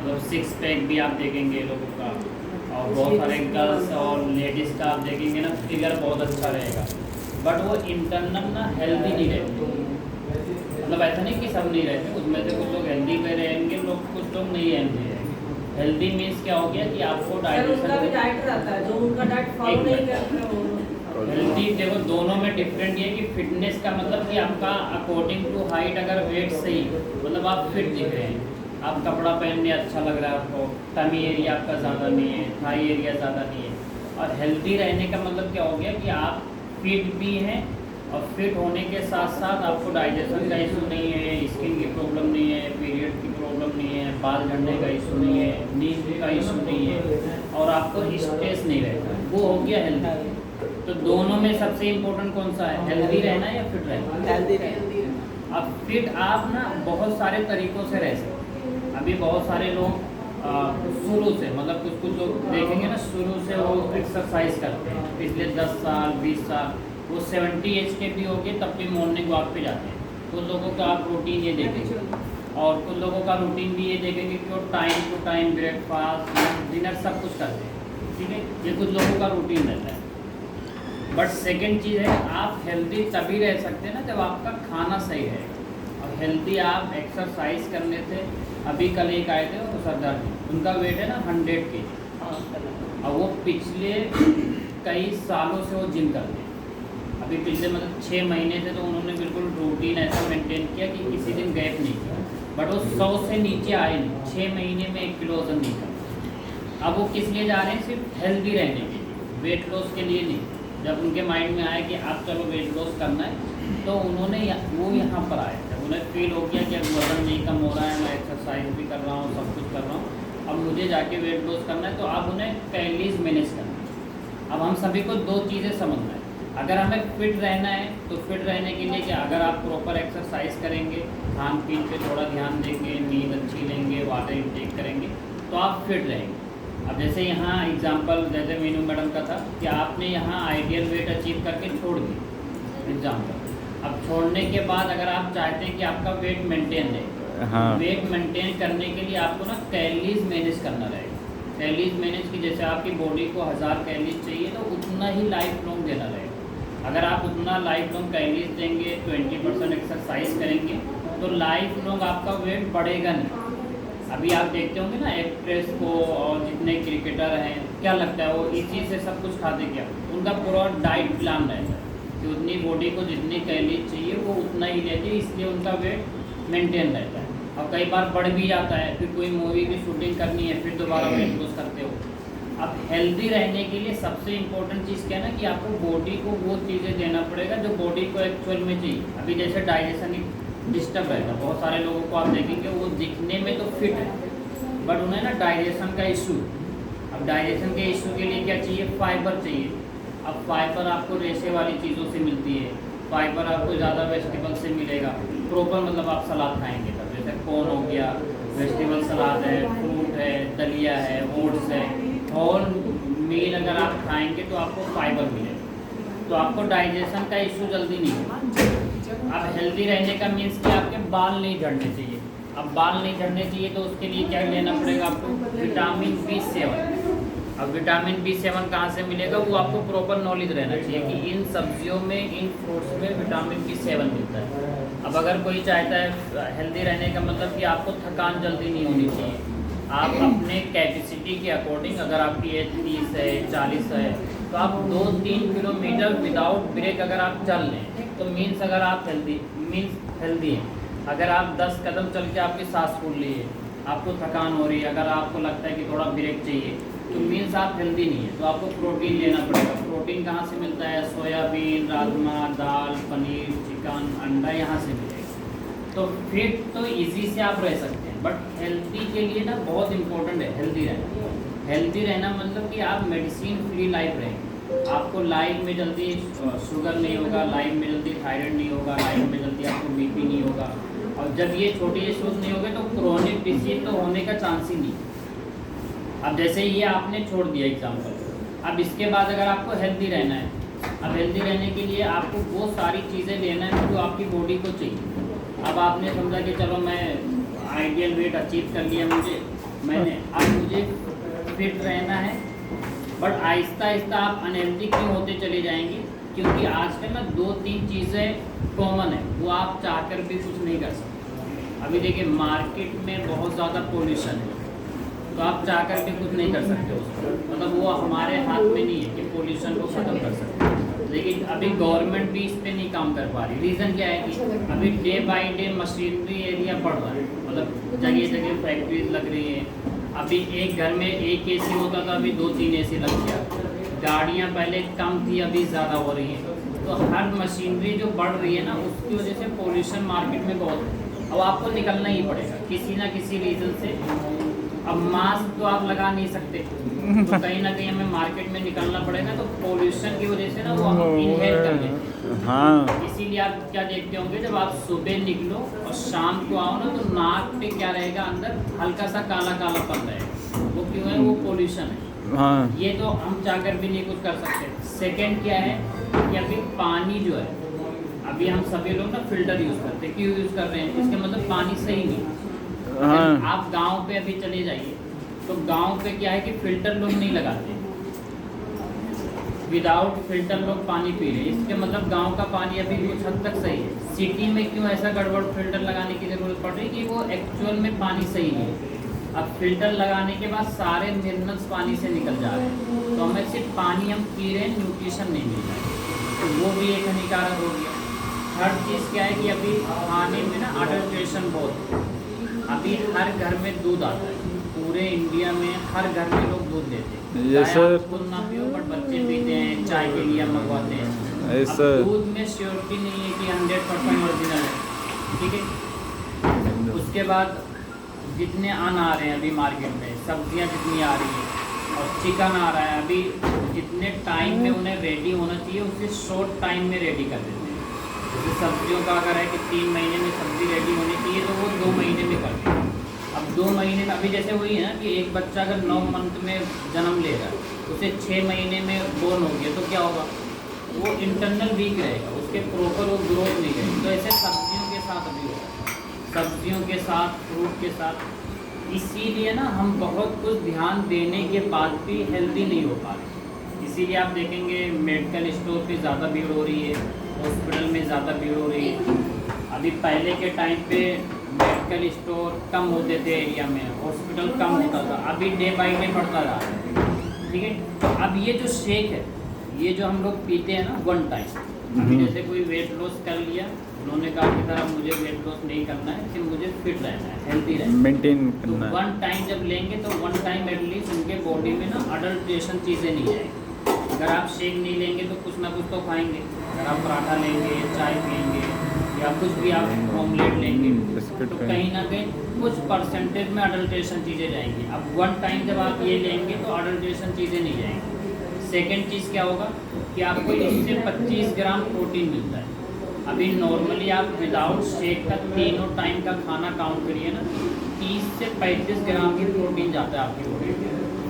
मतलब six pack भी आप देखेंगे लोगों का, और बहुत सारे गर्ल्स और लेडीज़ का आप देखेंगे ना फिगर बहुत अच्छा रहेगा, बट वो इंटरनल ना हेल्दी नहीं रहते। मतलब ऐसा नहीं कि सब नहीं रहते, उसमें से कुछ लोग हेल्दी पे रहेंगे, लोग कुछ लोग नहीं हेल्दी रहेंगे। हेल्दी मीन्स क्या हो गया कि आपको उनका भी डाइट रहता है, जो उनका डाइट फॉलो नहीं करते वो हेल्दी। देखो दोनों में डिफरेंट ये कि फिटनेस का मतलब कि आपका अकॉर्डिंग टू हाइट अगर वेट सही, मतलब आप फिट दिख रहे हैं, आप कपड़ा पहनने अच्छा लग रहा है आपको, टमी एरिया आपका ज़्यादा नहीं है, थाई एरिया ज़्यादा नहीं है। और हेल्दी रहने का मतलब क्या हो गया कि आप फिट भी हैं, और फिट होने के साथ साथ आपको डाइजेशन का इशू नहीं है, स्किन की प्रॉब्लम नहीं है, पीरियड की प्रॉब्लम नहीं है, बाल झड़ने का इशू नहीं है, नींद का इशू नहीं है, और आपको स्ट्रेस नहीं रहता, वो हो गया हेल्दी। तो दोनों में सबसे इम्पोर्टेंट कौन सा है, हेल्दी रहना या फिट रहना? हेल्दी रहना। अब फिट आप ना बहुत सारे तरीक़ों से रह सकते हैं। अभी बहुत सारे लोग शुरू से, मतलब कुछ कुछ लोग देखेंगे ना शुरू से वो एक्सरसाइज करते हैं, पिछले 10 साल 20 साल, वो 70 एज के भी हो गए तब भी मॉर्निंग वॉक पे जाते हैं। कुछ लोगों का आप रूटीन ये देखेंगे, और कुछ लोगों का रूटीन भी ये देखेंगे कि वो time to time breakfast dinner सब कुछ करते हैं, ठीक है, ये कुछ लोगों का रूटीन रहता है। बट सेकेंड चीज़ है, आप हेल्दी तभी रह सकते हैं ना जब आपका खाना सही है। और हेल्दी आप एक्सरसाइज करने से, अभी कल एक आए थे वो सरदार जी, उनका वेट है ना 100 kg, और वो पिछले कई सालों से वो जिम करते हैं। अभी पिछले मतलब 6 महीने से तो उन्होंने बिल्कुल रूटीन ऐसा मेंटेन किया कि किसी दिन गैप नहीं किया, बट वो 100 से नीचे आए नहीं, 6 महीने में 1 किलो वजन नहीं था। अब वो किस लिए जा रहे हैं, सिर्फ हेल्दी रहने के लिए, वेट लॉस के लिए नहीं। जब उनके माइंड में आया कि आप चलो वेट लॉस करना है, तो उन्होंने वो यहाँ पर आए, जब उन्हें फील हो गया कि अब वजन नहीं कम हो रहा है, मैं एक्सरसाइज भी कर रहा हूँ, सब कुछ कर रहा हूँ, अब मुझे जाके वेट लॉस करना है, तो अब उन्हें कैलोरीज मैनेज करना है। अब हम सभी को दो चीज़ें समझना है, अगर हमें फिट रहना है तो फिट रहने के लिए क्या, अगर आप प्रॉपर एक्सरसाइज करेंगे, खान पीन पे थोड़ा ध्यान देंगे, नींद अच्छी लेंगे, वाटर इंटेक करेंगे, तो आप फिट रहेंगे। अब जैसे यहाँ एग्जांपल जैसे मीनू मैडम का था कि आपने यहाँ आइडियल वेट अचीव करके छोड़ दी एग्जांपल, अब छोड़ने के बाद अगर आप चाहते हैं कि आपका वेट मेंटेन रहे, हाँ। वेट मेंटेन करने के लिए आपको ना कैलोरीज मैनेज करना रहेगा। कैलोरीज मैनेज की, जैसे आपकी बॉडी को 1000 कैलोरीज चाहिए तो उतना ही लाइफ लॉन्ग देना रहेगा। अगर आप उतना लाइफ लॉन्ग कैलोरीज देंगे, 20% एक्सरसाइज करेंगे, तो लाइफ लॉन्ग आपका वेट बढ़ेगा नहीं। अभी आप देखते होंगे ना एक्ट्रेस को और जितने क्रिकेटर हैं, क्या लगता है वो इसी से सब कुछ खाते, क्या उनका पूरा डाइट प्लान रहता है कि उतनी बॉडी को जितनी कैलोरीज चाहिए वो उतना ही लेते हैं, इसलिए उनका वेट मेंटेन रहता है। और कई बार बढ़ भी जाता है, फिर कोई मूवी की शूटिंग करनी है, फिर दोबारा वेट लॉस करते हो। अब हेल्दी रहने के लिए सबसे इम्पोर्टेंट चीज़ क्या है ना कि आपको बॉडी को वो चीज़ें देना पड़ेगा जो बॉडी को एक्चुअल में चाहिए। अभी जैसे डाइजेशन डिस्टर्ब रहता है, बहुत सारे लोगों को आप देखेंगे वो दिखने में तो फिट है, बट उन्हें ना डाइजेशन का इशू। अब डाइजेशन के इशू के लिए क्या चाहिए, फाइबर चाहिए। अब फाइबर आपको रेशे वाली चीज़ों से मिलती है, फाइबर आपको ज़्यादा वेजिटेबल से मिलेगा। प्रॉपर मतलब आप सलाद खाएंगे तब, जैसे कॉर्न हो गया, वेजिटेबल सलाद है, फ्रूट है, दलिया है, ओट्स है, और मील अगर आप खाएंगे तो आपको फाइबर मिलेगा, तो आपको डाइजेशन का इशू जल्दी नहीं होगा। अब हेल्दी रहने का मीन्स कि आपके बाल नहीं झड़ने चाहिए। अब बाल नहीं झड़ने चाहिए तो उसके लिए क्या लेना पड़ेगा आपको, विटामिन B7। अब विटामिन B7 कहाँ से मिलेगा, वो आपको प्रॉपर नॉलेज रहना चाहिए कि इन सब्जियों में, इन फ्रूट्स में विटामिन B7 मिलता है। अब अगर कोई चाहता है हेल्दी रहने का मतलब कि आपको थकान जल्दी नहीं होनी चाहिए, आप अपने कैपेसिटी के अकॉर्डिंग, अगर आपकी एज 30 है 40 है, तो आप 2-3 किलोमीटर विदाउट ब्रेक अगर आप चल लें तो मीन्स अगर आप हेल्दी हैं। अगर आप 10 कदम चल के आपकी सांस फूल रही है, आपको थकान हो रही है, अगर आपको लगता है कि थोड़ा ब्रेक चाहिए, तो मीन्स आप हेल्दी नहीं है। तो आपको प्रोटीन लेना पड़ेगा। प्रोटीन कहाँ से मिलता है, सोयाबीन, राजमा, दाल, पनीर, चिकन, अंडा, यहाँ से मिलेगा। तो फिट तो इजी से आप रह सकते हैं, बट हेल्दी के लिए ना बहुत इंपॉर्टेंट है हेल्दी रहना। हेल्दी रहना मतलब कि आप मेडिसिन फ्री लाइफ रहेंगे, आपको लाइफ में जल्दी शुगर नहीं होगा, लाइफ में जल्दी थायराइड नहीं होगा, लाइफ में जल्दी आपको बीपी नहीं होगा, और जब ये छोटे इश्यूज नहीं होंगे तो क्रोनिक डिसीज तो होने का चांस ही नहीं। अब जैसे ये आपने छोड़ दिया एग्जाम्पल, अब इसके बाद अगर आपको हेल्दी रहना है, अब हेल्दी रहने के लिए आपको वो सारी चीज़ें लेना है जो आपकी बॉडी को चाहिए। अब आपने समझा कि चलो मैं आइडियल वेट अचीव कर लिया मैंने, अब मुझे फिट रहना है। बट आहिस्ता आहिस्ता आप अनहेल्दी क्यों होते चले जाएंगे? क्योंकि आजकल ना 2-3 चीज़ें कॉमन है, वो आप चाहकर भी कुछ नहीं कर सकते। अभी देखिए मार्केट में बहुत ज़्यादा पोल्यूशन है, तो आप चाहकर भी कुछ नहीं कर सकते उसको, मतलब वो हमारे हाथ में नहीं है कि पोल्यूशन को ख़त्म कर सकते। लेकिन अभी गवर्नमेंट भी इस पर नहीं काम कर पा रही। रीज़न क्या है कि अभी day by day machinery area बढ़ रहा है, मतलब जगह जगह फैक्ट्रीज लग रही हैं। अभी एक घर में एक एसी होता था, अभी 2-3 एसी लग गया। गाड़ियाँ पहले कम थी, अभी ज़्यादा हो रही हैं। तो हर मशीनरी जो बढ़ रही है ना, उसकी वजह से पोल्यूशन मार्केट में बहुत है। अब आपको निकलना ही पड़ेगा किसी ना किसी रीज़न से। अब मास्क तो आप लगा नहीं सकते, तो कहीं ना कहीं हमें मार्केट में निकलना पड़ेगा। तो पोल्यूशन की वजह से ना वो हम इनहेल कर लेते हैं। हाँ, इसीलिए आप क्या देखते होंगे, जब आप सुबह निकलो और शाम को आओ ना, तो नाक पे क्या रहेगा, अंदर हल्का सा काला कालापन रहेगा। वो क्यों है? वो पोल्यूशन है। हाँ, ये तो हम चाहकर भी नहीं कुछ कर सकते। सेकंड क्या है कि अभी पानी जो है, अभी हम सभी लोग ना फिल्टर यूज़ करते हैं। क्यों यूज़ कर रहे हैं? इसके मतलब पानी सही नहीं। हाँ, आप गांव पे अभी चले जाइए, तो गांव पे क्या है कि फिल्टर लोग नहीं लगाते, विदाउट फिल्टर लोग पानी पी रहे हैं। इसके मतलब गांव का पानी अभी कुछ हद तक सही है। सिटी में क्यों ऐसा गड़बड़ फिल्टर लगाने की ज़रूरत पड़ रही है कि वो एक्चुअल में पानी सही नहीं है। अब फिल्टर लगाने के बाद सारे मिनरल्स पानी से निकल जा रहे हैं, तो हमें सिर्फ पानी हम पी रहे हैं, न्यूट्रिशन नहीं मिल रहा है, तो वो भी एक हानिकारक हो गया। थर्ड चीज़ क्या है कि अभी खाने में ना अडल्ट्रेशन बहुत है। अभी हर घर में दूध आता है, पूरे इंडिया में हर घर में लोग दूध लेते हैं। Yes, sir. खुद ना पियो बट बच्चे पीते हैं, चाय के लिए मंगवाते हैं। Yes, अब sir. दूध में श्योरिटी नहीं है कि 100% ओरिजिनल है, ठीक है। उसके बाद जितने अन्न आ रहे हैं अभी मार्केट में, सब्जियां जितनी आ रही हैं और चिकन आ रहा है, अभी जितने टाइम में उन्हें रेडी होना चाहिए उससे शॉर्ट टाइम में रेडी कर देते हैं। जैसे सब्जियों का अगर है कि 3 महीने में सब्ज़ी रेडी होनी चाहिए, तो वो 2 महीने में कर देते हैं। अब 2 महीने में अभी जैसे वही है ना कि एक बच्चा अगर 9 मंथ में जन्म ले रहा है, उसे 6 महीने में बोर्न हो गया, तो क्या होगा? वो इंटरनल वीक रहेगा, उसके प्रॉपर वो ग्रोथ नहीं रहेगी। तो ऐसे सब्जियों के साथ अभी होगा, सब्जियों के साथ, फ्रूट के साथ। इसीलिए ना हम बहुत कुछ ध्यान देने के बाद भी हेल्दी नहीं हो पा रहे। इसीलिए आप देखेंगे मेडिकल स्टोर पे ज़्यादा भीड़ हो रही है, हॉस्पिटल में ज़्यादा भीड़ हो रही है। अभी पहले के टाइम पे मेडिकल स्टोर कम होते थे एरिया में, हॉस्पिटल कम होता था, अभी डे बाई डे बढ़ता जा रहा है, ठीक है। तो अब ये जो शेक है, ये जो हम लोग पीते हैं ना 1 टाइम, अभी जैसे कोई वेट लॉस कर लिया, उन्होंने कहा कि सर अब मुझे वेट लॉस नहीं करना है, कि मुझे फिट रहना है, हेल्दी रहना है, मेंटेन तो करना है। 1 टाइम जब लेंगे तो 1 टाइम एटलीस्ट उनके बॉडी में ना अडल्ट्रेशन चीज़ें नहीं आएगी। अगर आप शेक नहीं लेंगे तो कुछ ना कुछ तो खाएंगे। अगर आप पराठा लेंगे, चाय पियेंगे या कुछ भी आप ऑमलेट लेंगे, बिस्किट तो खाएंगे। कहीं ना कहीं कुछ परसेंटेज में अडल्ट्रेशन चीज़ें जाएंगी। अब 1 टाइम जब आप ये लेंगे तो अडल्ट्रेशन चीज़ें नहीं जाएंगी। सेकेंड चीज़ क्या होगा कि आपको इससे 25 ग्राम प्रोटीन मिलता है। अभी नॉर्मली आप विदाउट शेक का तीनों टाइम का खाना काउंट करिए ना, 30 से 35 ग्राम की प्रोटीन जाता है आपकी बॉडी में।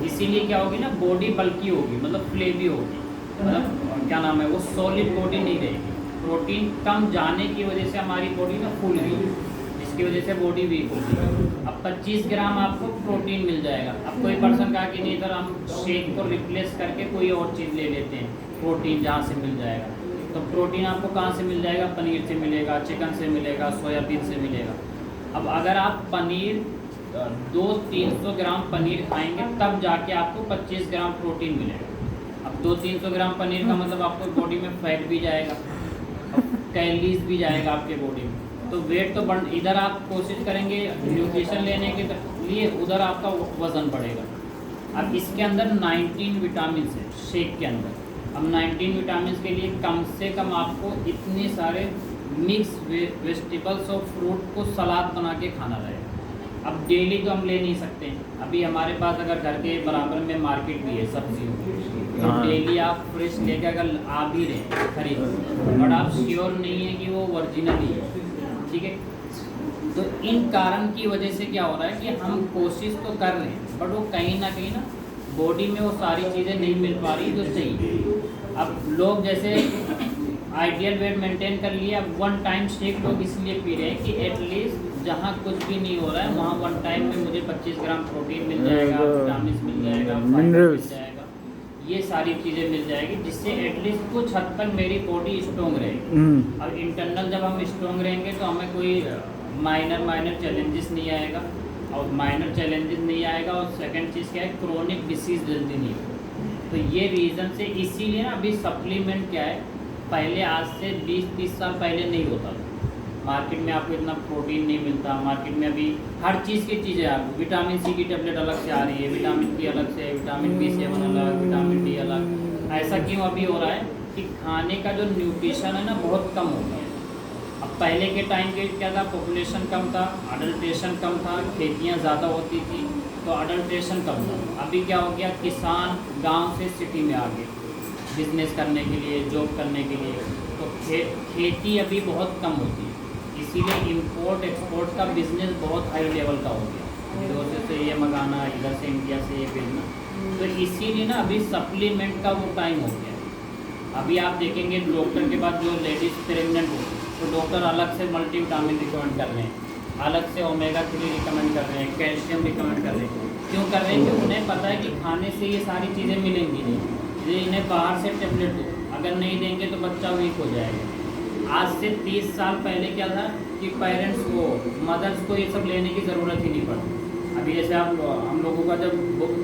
इसीलिए क्या होगी ना, बॉडी बल्की होगी, मतलब फ्लेवी होगी, मतलब क्या नाम है वो, सॉलिड बॉडी नहीं रहेगी। प्रोटीन कम जाने की वजह से हमारी बॉडी ना फूल गई, जिसकी वजह से बॉडी वीक होगी। अब 25 ग्राम आपको प्रोटीन मिल जाएगा। अब कोई पर्सन कहा कि नहीं सर हम शेक को रिप्लेस करके कोई और चीज़ ले लेते हैं, प्रोटीन जहाँ से मिल जाएगा। तो प्रोटीन आपको कहाँ से मिल जाएगा? पनीर से मिलेगा, चिकन से मिलेगा, सोयाबीन से मिलेगा। अब अगर आप पनीर 200-300 ग्राम पनीर खाएंगे तब जाके आपको 25 ग्राम प्रोटीन मिलेगा। अब 200-300 ग्राम पनीर का मतलब आपको बॉडी में फैट भी जाएगा, कैलोरीज भी जाएगा आपके बॉडी में, तो वेट तो बढ़, इधर आप कोशिश करेंगे न्यूट्रिशन लेने के लिए, उधर आपका वज़न बढ़ेगा। अब इसके अंदर 19 विटामिन है शेक के अंदर। अब 19 विटामिन के लिए कम से कम आपको इतने सारे मिक्स वेजिटेबल्स और फ्रूट को सलाद बना के खाना रहेगा। अब डेली तो हम ले नहीं सकते। अभी हमारे पास अगर घर के बराबर में मार्केट भी है सब्जियों की, तो डेली आप फ्रेश लेकर अगर आ भी रहे हैं खरीद, बट आप श्योर नहीं है कि वो ओरिजिनल ही है, ठीक है। तो इन कारण की वजह से क्या हो रहा है कि हम कोशिश तो कर रहे हैं, बट वो कहीं ना बॉडी में वो सारी चीज़ें नहीं मिल पा रही जो चाहिए। अब लोग जैसे आइडियल वेट मेंटेन कर लिया, अब 1 टाइम शेक लोग इसलिए पी रहे हैं कि एटलीस्ट जहाँ कुछ भी नहीं हो रहा है वहाँ वन टाइम में मुझे 25 ग्राम प्रोटीन मिल जाएगा, विटामिन मिल जाएगा, फाइबर मिल मिनरल्स। जाएगा, ये सारी चीज़ें मिल जाएगी, जिससे एटलीस्ट कुछ हद तक मेरी बॉडी स्ट्रॉन्ग रहेगी। अब इंटरनल जब हम स्ट्रॉन्ग रहेंगे तो हमें कोई माइनर चैलेंजेस नहीं आएगा, और माइनर चैलेंजेस नहीं आएगा, और सेकंड चीज़ क्या है, क्रोनिक डिसीज़ जल्दी नहीं होगी। तो ये रीज़न से इसीलिए ना अभी सप्लीमेंट क्या है, पहले आज से 20-30 साल पहले नहीं होता था। मार्केट में आपको इतना प्रोटीन नहीं मिलता, मार्केट में अभी हर चीज़ की चीज़ें आपको, विटामिन सी की टेबलेट अलग से आ रही है, विटामिन की अलग से, विटामिन B7 अलग, विटामिन D अलग। ऐसा क्यों अभी हो रहा है कि खाने का जो न्यूट्रिशन है ना बहुत कम हो गया है। अब पहले के टाइम के क्या था, पॉपुलेशन कम था, अडल्ट्रेशन कम था, खेतियाँ ज़्यादा होती थी तो अडल्ट्रेशन कम था। अभी क्या हो गया, किसान गांव से सिटी में आ गए बिजनेस करने के लिए, जॉब करने के लिए, तो खेती अभी बहुत कम होती है, इसीलिए इंपोर्ट एक्सपोर्ट का बिजनेस बहुत हाई लेवल का हो गया, इधर से ये मंगाना, इधर से इंडिया से ये भेजना। तो इसीलिए ना अभी सप्लीमेंट का वो टाइम हो गया है। अभी आप देखेंगे डॉक्टर के बाद जो लेडीज़ प्रेगनेंट हो तो डॉक्टर अलग से मल्टीविटामिन रिकमेंड कर रहे हैं, अलग से ओमेगा-3 रिकमेंड कर रहे हैं, कैल्शियम रिकमेंड कर रहे हैं। क्यों कर रहे हैं कि उन्हें पता है कि खाने से ये सारी चीज़ें मिलेंगी नहीं, ये इन्हें बाहर से टेबलेट दो, अगर नहीं देंगे तो बच्चा वीक हो जाएगा। आज से 30 साल पहले क्या था कि पेरेंट्स को, मदर्स को ये सब लेने की ज़रूरत ही नहीं पड़ती। अभी जैसे आप हम लोगों का जब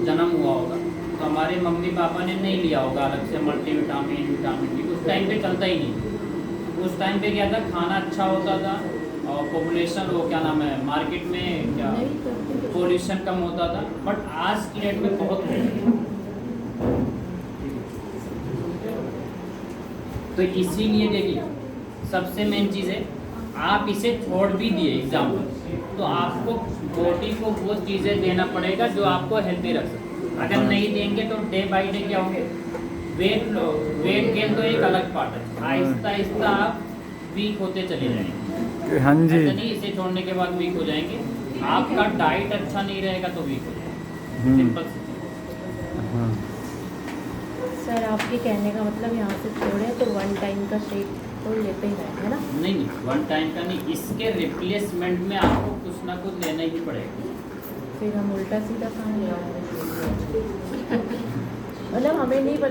जन्म हुआ होगा तो हमारे मम्मी पापा ने नहीं लिया होगा अलग से मल्टीविटामिन, विटामिन डी, उस टाइम पे चलता ही नहीं। उस टाइम पे क्या था, खाना अच्छा होता था और पॉपुलेशन, वो क्या नाम है, मार्केट में क्या पोल्यूशन कम होता था, बट आज की डेट में बहुत हो गया। तो इसीलिए देखिए सबसे मेन चीज़ है, आप इसे छोड़ भी दिए एग्जाम्पल, तो आपको बॉडी को वो चीज़ें देना पड़ेगा जो आपको हेल्दी रख सके। अगर नहीं देंगे तो डे बाई डे क्या होंगे, वेट गेन तो एक अलग पार्ट है, आहिस्ता आहिस्ता आप वीक होते चले जाएंगे। हाँ जी, ऐसा नहीं इसे छोड़ने के बाद वीक हो जाएंगे, आपका डाइट अच्छा नहीं रहेगा तो वीक हो जाएगा, सिंपल सी चीज़। हाँ। सर आपके कहने का मतलब यहाँ से छोड़े तो वन टाइम का शेक तो लेते ही रहें, है ना? नहीं, वन टाइम का नहीं, इसके रिप्लेसमेंट में आपको कुछ ना कुछ लेना ही पड़ेगा। फिर हम उल्टा सीधा खाने मतलब हमें नहीं पता